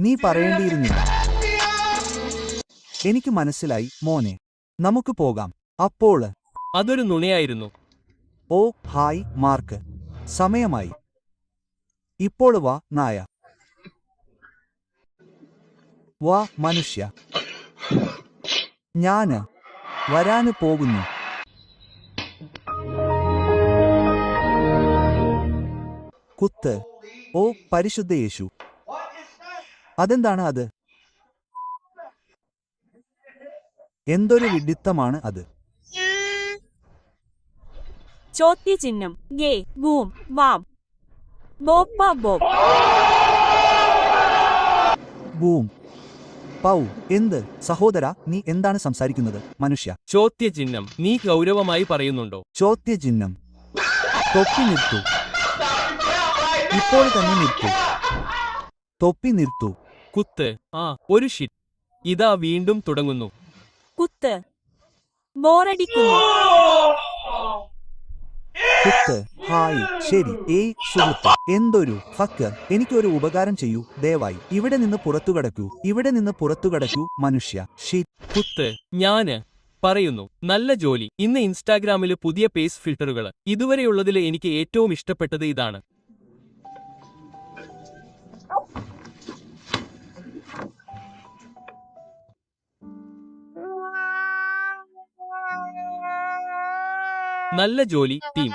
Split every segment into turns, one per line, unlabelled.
നീ പറയേണ്ടിയിരുന്നില്ല. എനിക്ക് മനസ്സിലായി മോനെ. നമുക്ക് പോകാം. അപ്പോൾ
അതൊരു നുണയായിരുന്നു.
ഓ ഹായ് മാർക്ക്, സമയമായി. ഇപ്പോൾ വാ നായ. വാ മനുഷ്യ. ഞാന് വരാന് പോകുന്നു. കുത്ത്. ഓ പരിശുദ്ധ യേശു, അതെന്താണ് അത്? എന്തൊരു വിഡിത്തമാണ് അത്?
ചോദ്യചിഹ്നം ഗേ ബൂം വാം ബോപ്പ ബോബ്
ബൂം പൗ. എന്ത് സഹോദര, നീ എന്താണ് സംസാരിക്കുന്നത്? മനുഷ്യ.
ചോദ്യചിഹ്നം നീ ഗൗരവമായി പറയുന്നുണ്ടോ?
ചോദ്യചിഹ്നം. തൊപ്പി നിർത്തു. ഇപ്പോൾ തന്നെ നിർത്തു. തൊപ്പി നിർത്തു.
കുത്ത്. ആ ഒരു ഷിറ്റ്. ഇതാ വീണ്ടും തുടങ്ങുന്നു.
കുത്ത്. ബോറടിക്കുന്നു.
കുത്ത്. ഹായ് ശരി. ഏയ് സുഹൃത്ത്, എന്തൊരു ഫക്ക്. എനിക്കൊരു ഉപകാരം ചെയ്യൂ ദയവായി. ഇവിടെ നിന്ന് പുറത്തുകടക്കൂ. ഇവിടെ നിന്ന് പുറത്തുകടക്കൂ മനുഷ്യ. ഷീറ്റ്.
കുത്ത്. ഞാന് പറയുന്നു നല്ല ജോലി. ഇന്ന് ഇൻസ്റ്റാഗ്രാമില് പുതിയ പേസ് ഫിൽട്ടറുകള്. ഇതുവരെയുള്ളതില് എനിക്ക് ഏറ്റവും ഇഷ്ടപ്പെട്ടത് ഇതാണ്. നല്ല ജോലി ടീം.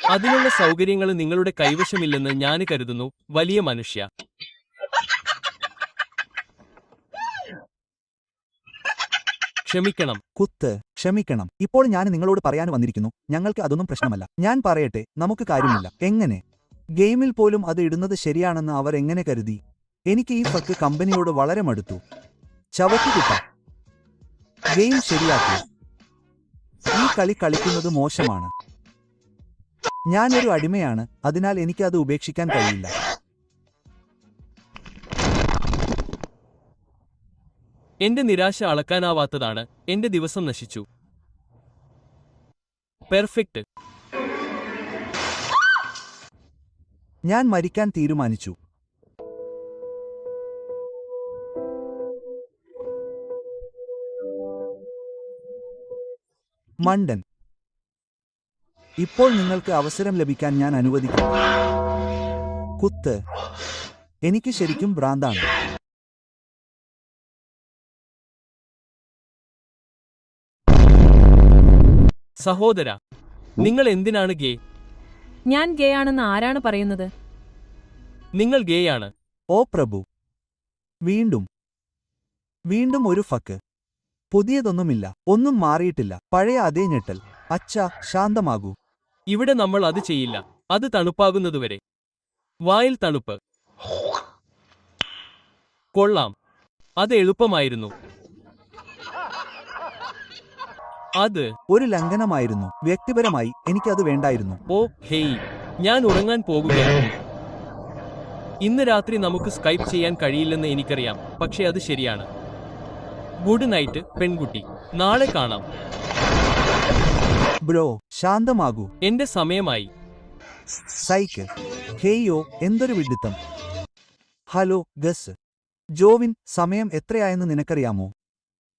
അതിനുള്ള സൗകര്യങ്ങൾ നിങ്ങളുടെ കൈവശമില്ലെന്ന് ഞാൻ കരുതുന്നു, വലിയ മനുഷ്യ. ക്ഷമിക്കണം.
കുത്ത്. ക്ഷമിക്കണം. ഇപ്പോൾ ഞാൻ നിങ്ങളോട് പറയാൻ വന്നിരിക്കുന്നു, ഞങ്ങൾക്ക് അതൊന്നും പ്രശ്നമല്ല. ഞാൻ പറയട്ടെ, നമുക്ക് കാര്യമില്ല. എങ്ങനെ? ഗെയിമിൽ പോലും അത് ഇടുന്നത് ശരിയാണെന്ന് അവർ എങ്ങനെ കരുതി? എനിക്ക് ഈ ഫക്ക് കമ്പനിയോട് വളരെ മടുത്തു. ചവറ്റുകുട്ട. ഗെയിം ശരിയാക്കി. ഈ കളി കളിക്കുന്നത് മോശമാണ്. ഞാനൊരു അടിമയാണ്, അതിനാൽ എനിക്ക് അത് ഉപേക്ഷിക്കാൻ കഴിയില്ല.
എന്റെ നിരാശ അളക്കാനാവാത്തതാണ്. എന്റെ ദിവസം നശിച്ചു. പെർഫെക്റ്റ്.
ഞാൻ മരിക്കാൻ തീരുമാനിച്ചു. മണ്ടൻ. ഇപ്പോൾ നിങ്ങൾക്ക് അവസരം ലഭിക്കാൻ ഞാൻ അനുവദിക്കും. കുത്ത്. എനിക്ക് ശരിക്കും ഭ്രാന്താണ്.
സഹോദര, നിങ്ങൾ എന്തിനാണ് ഗേ?
ഞാൻ ഗേ ആണെന്ന് ആരാണ് പറയുന്നത്?
നിങ്ങൾ ഗേയാണ്.
ഓ പ്രഭു. വീണ്ടും വീണ്ടും ഒരു ഫക്ക്. പുതിയതൊന്നുമില്ല. ഒന്നും മാറിയിട്ടില്ല. പഴയ അതേ ഞെട്ടൽ. അച്ഛാ ശാന്തമാകൂ.
ഇവിടെ നമ്മൾ അത് ചെയ്യില്ല. അത് തണുപ്പാകുന്നതുവരെ. വായിൽ തണുപ്പ്. കൊള്ളാം. അത് എളുപ്പമായിരുന്നു. അത്
ഒരു ലംഘനമായിരുന്നു. വ്യക്തിപരമായി എനിക്കത് വേണ്ടായിരുന്നു.
ഓ ഹേയ്, ഞാൻ ഉറങ്ങാൻ പോകുകയാണ്. ഇന്ന് രാത്രി നമുക്ക് സ്കൈപ്പ് ചെയ്യാൻ കഴിയില്ലെന്ന് എനിക്കറിയാം, പക്ഷേ അത് ശരിയാണ്. ഗുഡ് നൈറ്റ് പെൺകുട്ടി. നാളെ കാണാം.
ബ്രോ ശാന്തമാകൂ.
എന്റെ സമയമായി.
സൈക്ക്. ഹേയോ എന്തൊരു വിഡിത്തം. Hello guess. ജോവിൻ, സമയം എത്രയായെന്ന് നിനക്കറിയാമോ?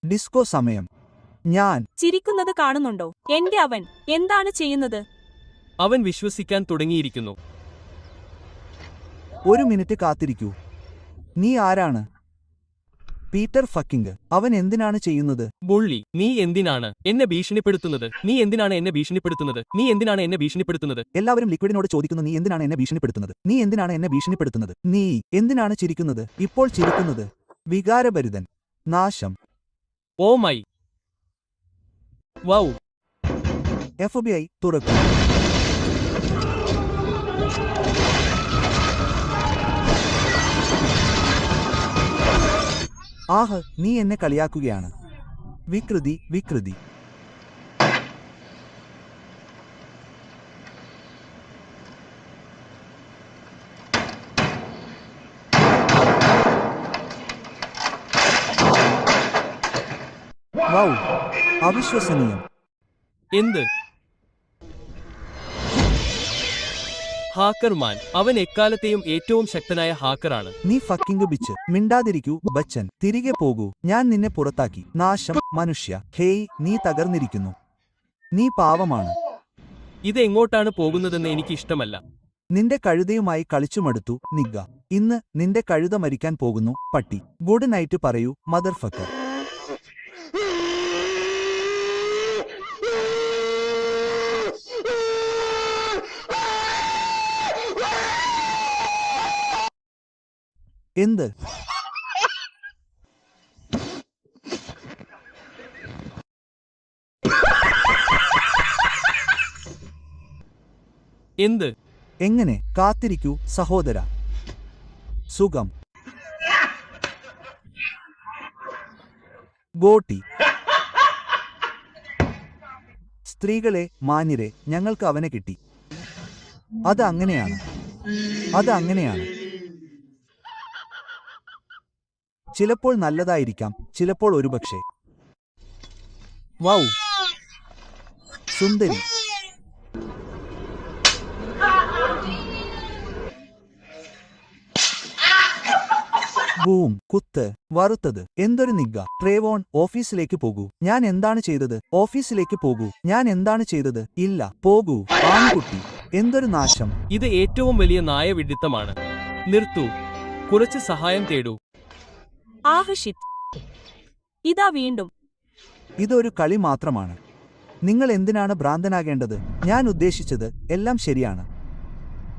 ഡിസ്കോ സമയം. ഞാൻ
ചിരിക്കുന്നത് കാണുന്നുണ്ടോ? എന്റെ അവൻ എന്താണ് ചെയ്യുന്നത്?
അവൻ വിശ്വസിക്കാൻ തുടങ്ങിയിരിക്കുന്നു.
ഒരു മിനിറ്റ് കാത്തിരിക്കൂ. നീ ആരാണ്? Peter fucking. അവൻ എന്തിനാണ് ചെയ്യുന്നത്?
ബുള്ളി, നീ എന്തിനാണ് എന്നെ ഭീഷണിപ്പെടുത്തുന്നത്? നീ എന്തിനാണ് എന്നെ ഭീഷണിപ്പെടുത്തുന്നത്? നീ എന്തിനാണ് എന്നെ ഭീഷണിപ്പെടുത്തുന്നത്?
എല്ലാവരും ലിക്വിഡിനോട് ചോദിക്കുന്നു, നീ എന്തിനാണ് എന്നെ ഭീഷണിപ്പെടുത്തുന്നത്? നീ എന്തിനാണ് എന്നെ ഭീഷണിപ്പെടുത്തുന്നത്? നീ എന്തിനാണ് ചിരിക്കുന്നത്? ഇപ്പോൾ ചിരിക്കുന്നത്. വികാരഭരിതൻ. നാശം.
Oh my wow.
FBI തുറക്കും. ആഹ്, നീ എന്നെ കളിയാക്കുകയാണ്. വികൃതി വികൃതി. വൗ, അവിശ്വസനീയം.
എന്ത്? ഹാക്കർമാൻ. അവൻ എക്കാലത്തെയും ഏറ്റവും ശക്തനായ ഹാക്കറാണ്.
നീ ഫക്കിംഗ് ബിച്ച്. മിണ്ടാതിരിക്കൂ ബച്ചൻ. തിരികെ പോകൂ. ഞാൻ നിന്നെ പുറത്താക്കി. നാശം മനുഷ്യ. ഹേയ്, നീ തകർന്നിരിക്കുന്നു. നീ പാവമാണ്.
ഇത് എങ്ങോട്ടാണ് പോകുന്നതെന്ന് എനിക്ക് ഇഷ്ടമല്ല.
നിന്റെ കഴുതയുമായി കളിച്ചുമടുത്തു നിഗ്ഗ. ഇന്ന് നിന്റെ കഴുത മരിക്കാൻ പോകുന്നു പട്ടി. ഗുഡ് നൈറ്റ് പറയൂ മദർ ഫക്കർ. എന്ത്?
എന്ത്?
എങ്ങനെ? കാത്തിരിക്കൂ സഹോദര. സുഖം. ഗോട്ടി. സ്ത്രീകളെ, മാന്യരെ, ഞങ്ങൾക്ക് അവനെ കിട്ടി. അത് അങ്ങനെയാണ്. അത് അങ്ങനെയാണ്. ചിലപ്പോൾ നല്ലതായിരിക്കാം, ചിലപ്പോൾ ഒരുപക്ഷേ. വൗ, സുന്ദരി. ബൂം, കുത്ത്, വറുത്തത്. എന്തൊരു നിഗ്ഗ. ട്രേവോൺ, ഓഫീസിലേക്ക് പോകൂ. ഞാൻ എന്താണ് ചെയ്തത്? ഓഫീസിലേക്ക് പോകൂ. ഞാൻ എന്താണ് ചെയ്തത്? ഇല്ല, പോകൂ ആൺകുട്ടി. എന്തൊരു നാശം.
ഇത് ഏറ്റവും വലിയ നായവിഡിത്തമാണ്. നിർത്തൂ. കുറച്ച് സഹായം തേടൂ.
ആഹ് ഷിറ്റ്. ഇതാ വീണ്ടും.
ഇതൊരു കളി മാത്രമാണ്. നിങ്ങൾ എന്തിനാണ് ഭ്രാന്തനാകേണ്ടത്? ഞാൻ ഉദ്ദേശിച്ചത് എല്ലാം ശരിയാണ്.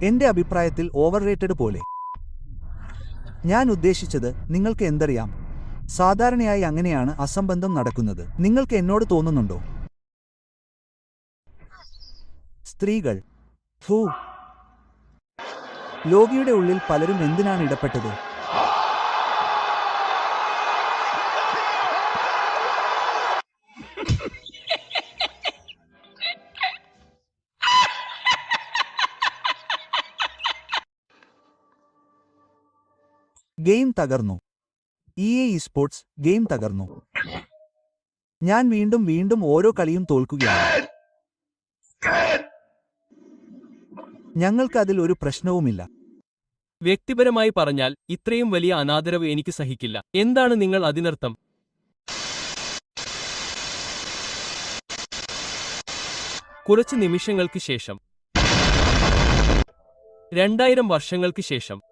എന്റെ അഭിപ്രായത്തിൽ ഓവർറേറ്റഡ് പോലെ. ഞാൻ ഉദ്ദേശിച്ചത് നിങ്ങൾക്ക് എന്തറിയാം, സാധാരണയായി അങ്ങനെയാണ് അസംബന്ധം നടക്കുന്നത്. നിങ്ങൾക്ക് എന്നോട് തോന്നുന്നുണ്ടോ? സ്ത്രീകൾ. ഫൂ. ലോകിയുടെ ഉള്ളിൽ പലരും എന്തിനാണ് ഇടപെട്ടത്? ഗെയിം തകർന്നു. EA Sports ഗെയിം തകർന്നു. ഞാൻ വീണ്ടും വീണ്ടും ഓരോ കളിയും തോൽക്കുകയാണ്. ഞങ്ങൾക്ക് അതിൽ ഒരു പ്രശ്നവുമില്ല.
വ്യക്തിപരമായി പറഞ്ഞാൽ ഇത്രയും വലിയ അനാദരവ് എനിക്ക് സഹിക്കില്ല. എന്താണ് നിങ്ങൾ അതിനർത്ഥം? കുറച്ച് നിമിഷങ്ങൾക്ക് ശേഷം, 2000 വർഷങ്ങൾക്ക് ശേഷം